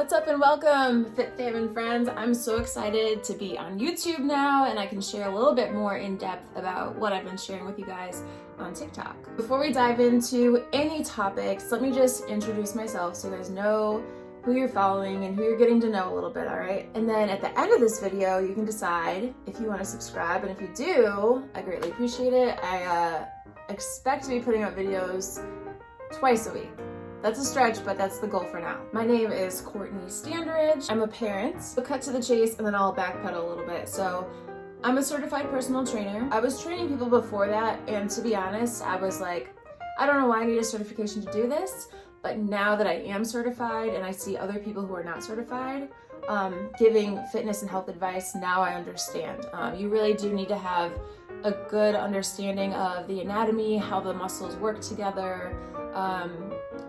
What's up and welcome, Fit Fam and friends. I'm so excited to be on YouTube now and I can share a little bit more in depth about what I've been sharing with you guys on TikTok. Before we dive into any topics, let me just introduce myself so you guys know who you're following and who you're getting to know a little bit, all right? And then at the end of this video, you can decide if you want to subscribe, and if you do, I greatly appreciate it. I expect to be putting out videos twice a week. That's a stretch, but that's the goal for now. My name is Courtney Standridge. I'm a parent. So cut to the chase and then I'll backpedal a little bit. So I'm a certified personal trainer. I was training people before that, and to be honest, I was like, I don't know why I need a certification to do this, but now that I am certified and I see other people who are not certified giving fitness and health advice, now I understand. You really do need to have a good understanding of the anatomy, how the muscles work together,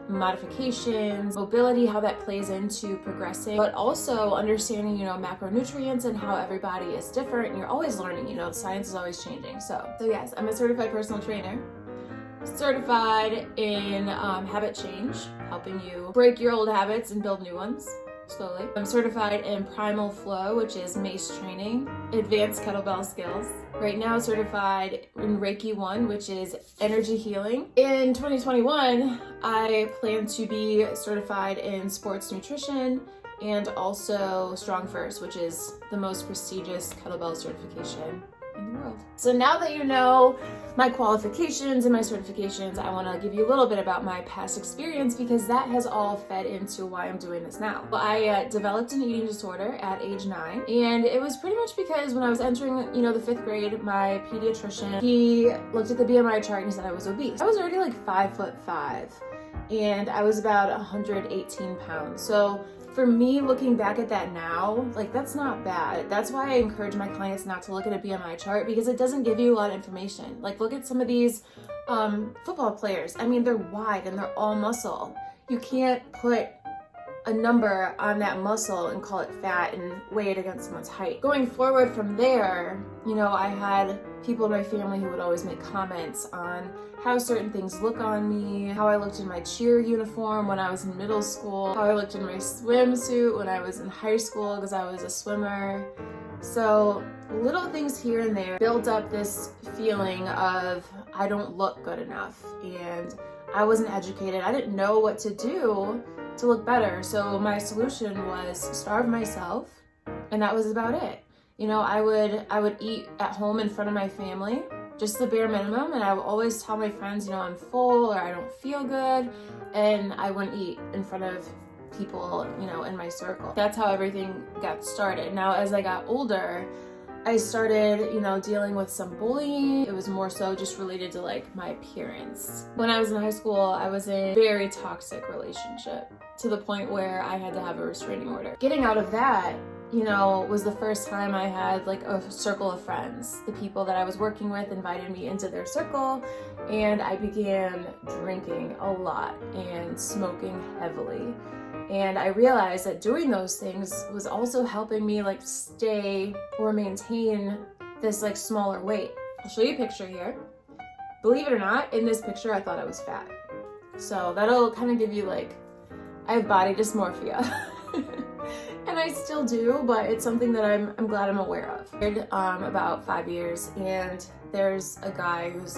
modifications, mobility, how that plays into progressing, but also understanding, macronutrients and how everybody is different. And you're always learning, science is always changing. So yes, I'm a certified personal trainer, certified in habit change, helping you break your old habits and build new ones slowly. I'm certified in primal flow, which is MACE training, advanced kettlebell skills. Right now certified in Reiki 1, which is energy healing. In 2021, I plan to be certified in sports nutrition and also Strong First, which is the most prestigious kettlebell certification in the world. So now that you know my qualifications and my certifications, I want to give you a little bit about my past experience because that has all fed into why I'm doing this now. Well, I developed an eating disorder at age 9, and it was pretty much because when I was entering, the 5th grade, my pediatrician, he looked at the BMI chart and he said I was obese. I was already like 5'5", and I was about 118 pounds. So for me, looking back at that now, that's not bad. That's why I encourage my clients not to look at a BMI chart, because it doesn't give you a lot of information. Look at some of these football players. I mean, they're wide and they're all muscle. You can't put a number on that muscle and call it fat and weigh it against someone's height. Going forward from there, I had people in my family who would always make comments on how certain things look on me, how I looked in my cheer uniform when I was in middle school, how I looked in my swimsuit when I was in high school because I was a swimmer. So little things here and there built up this feeling of I don't look good enough, and I wasn't educated. I didn't know what to do to look better. So my solution was starve myself, and that was about it. I would eat at home in front of my family, just the bare minimum, and I would always tell my friends, I'm full or I don't feel good, and I wouldn't eat in front of people, in my circle. That's how everything got started. Now, as I got older, I started, dealing with some bullying. It was more so just related to my appearance. When I was in high school, I was in a very toxic relationship to the point where I had to have a restraining order. Getting out of that, was the first time I had a circle of friends. The people that I was working with invited me into their circle, and I began drinking a lot and smoking heavily. And I realized that doing those things was also helping me stay or maintain this smaller weight. I'll show you a picture here. Believe it or not, in this picture, I thought I was fat. So that'll kind of give you I have body dysmorphia. And I still do, but it's something that I'm glad I'm aware of. About 5 years, and there's a guy who's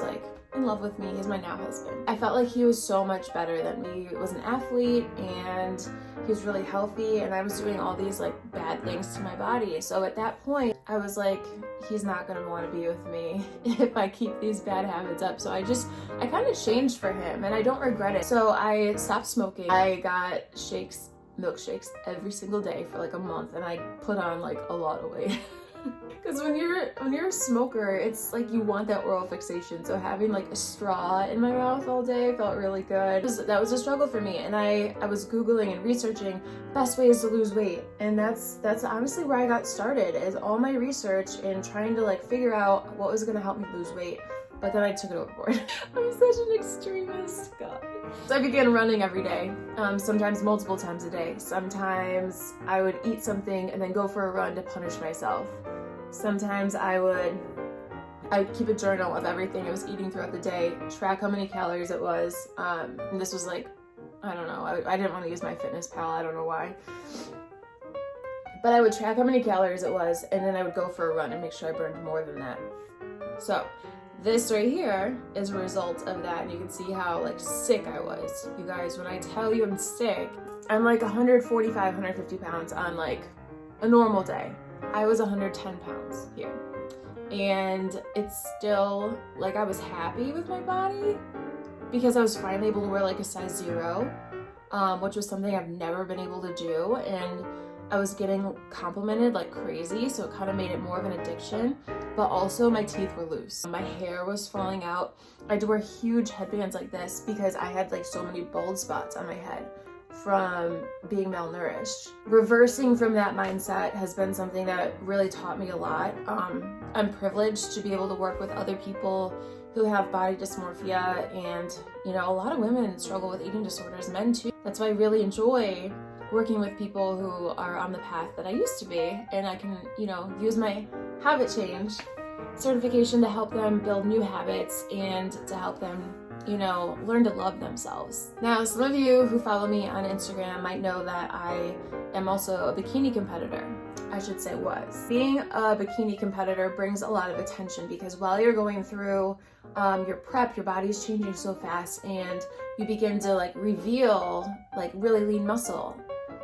in love with me. He's my now husband. I felt like he was so much better than me. He was an athlete and he was really healthy, and I was doing all these bad things to my body. So at that point, I was he's not gonna want to be with me if I keep these bad habits up. So I kind of changed for him, and I don't regret it. So I stopped smoking. I got milkshakes every single day for a month, and I put on a lot of weight. Because when you're a smoker, it's you want that oral fixation. So having a straw in my mouth all day felt really good. That was a struggle for me, and I was Googling and researching best ways to lose weight, and that's honestly where I got started, is all my research and trying to figure out what was going to help me lose weight. But then I took it overboard. I'm such an extremist, God. So I began running every day, sometimes multiple times a day. Sometimes I would eat something and then go for a run to punish myself. Sometimes I'd keep a journal of everything I was eating throughout the day, track how many calories it was, and this was I don't know. I didn't want to use my Fitness Pal. I don't know why. But I would track how many calories it was, and then I would go for a run and make sure I burned more than that. So this right here is a result of that, and you can see how like sick I was. You guys, when I tell you I'm sick, I'm like 145, 150 pounds on like a normal day. I was 110 pounds here. And it's still like I was happy with my body because I was finally able to wear like a size 0, which was something I've never been able to do. And I was getting complimented like crazy, so it kind of made it more of an addiction. But also my teeth were loose. My hair was falling out. I had to wear huge headbands like this because I had like so many bald spots on my head from being malnourished. Reversing from that mindset has been something that really taught me a lot. I'm privileged to be able to work with other people who have body dysmorphia, and you know, a lot of women struggle with eating disorders, men too. That's why I really enjoy working with people who are on the path that I used to be, and I can, you know, use my habit change certification to help them build new habits and to help them, you know, learn to love themselves. Now, some of you who follow me on Instagram might know that I am also a bikini competitor. I should say was. Being a bikini competitor brings a lot of attention because while you're going through your prep, your body's changing so fast, and you begin to like reveal like really lean muscle.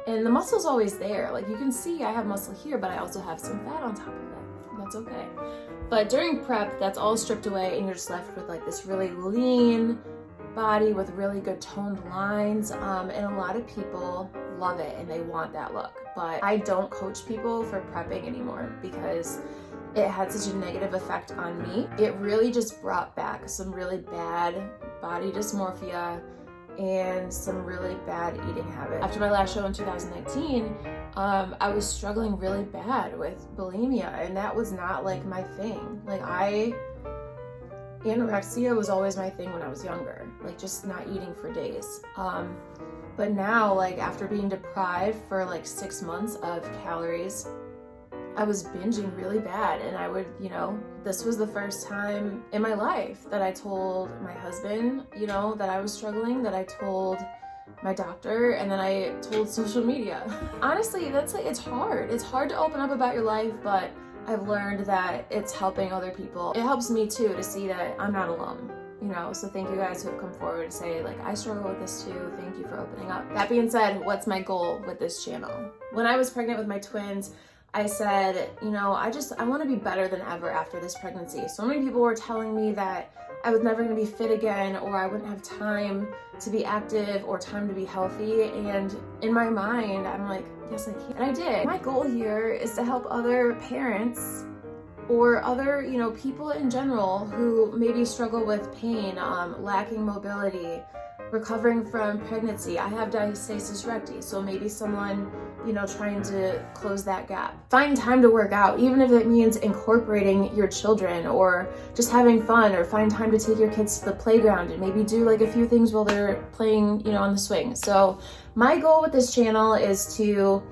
And the muscle's always there. Like you can see I have muscle here, but I also have some fat on top of it. That's okay. But during prep, that's all stripped away and you're just left with like this really lean body with really good toned lines. And a lot of people love it and they want that look. But I don't coach people for prepping anymore because it had such a negative effect on me. It really just brought back some really bad body dysmorphia and some really bad eating habits. After my last show in 2019, I was struggling really bad with bulimia, and that was not like my thing. Like anorexia was always my thing when I was younger, like just not eating for days. But now, like after being deprived for like 6 months of calories, I was binging really bad, and I would, you know, this was the first time in my life that I told my husband, you know, that I was struggling, that I told my doctor, and then I told social media. Honestly, that's like, it's hard. It's hard to open up about your life, but I've learned that it's helping other people. It helps me too to see that I'm not alone. You know, so thank you guys who have come forward to say like, I struggle with this too. Thank you for opening up. That being said, what's my goal with this channel? When I was pregnant with my twins, I said, you know, I want to be better than ever after this pregnancy. So many people were telling me that I was never going to be fit again, or I wouldn't have time to be active or time to be healthy. And in my mind, I'm like, yes, I can. And I did. My goal here is to help other parents or other, you know, people in general who maybe struggle with pain, lacking mobility, recovering from pregnancy. I have diastasis recti, so maybe someone, you know, trying to close that gap. Find time to work out, even if it means incorporating your children or just having fun, or find time to take your kids to the playground and maybe do like a few things while they're playing, you know, on the swing. So my goal with this channel is to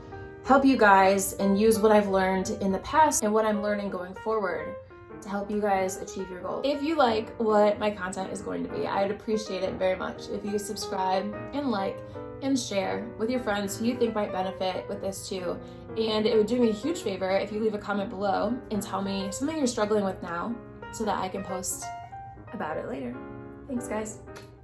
help you guys and use what I've learned in the past and what I'm learning going forward to help you guys achieve your goals. If you like what my content is going to be, I'd appreciate it very much if you subscribe and like and share with your friends who you think might benefit with this too. And it would do me a huge favor if you leave a comment below and tell me something you're struggling with now so that I can post about it later. Thanks, guys.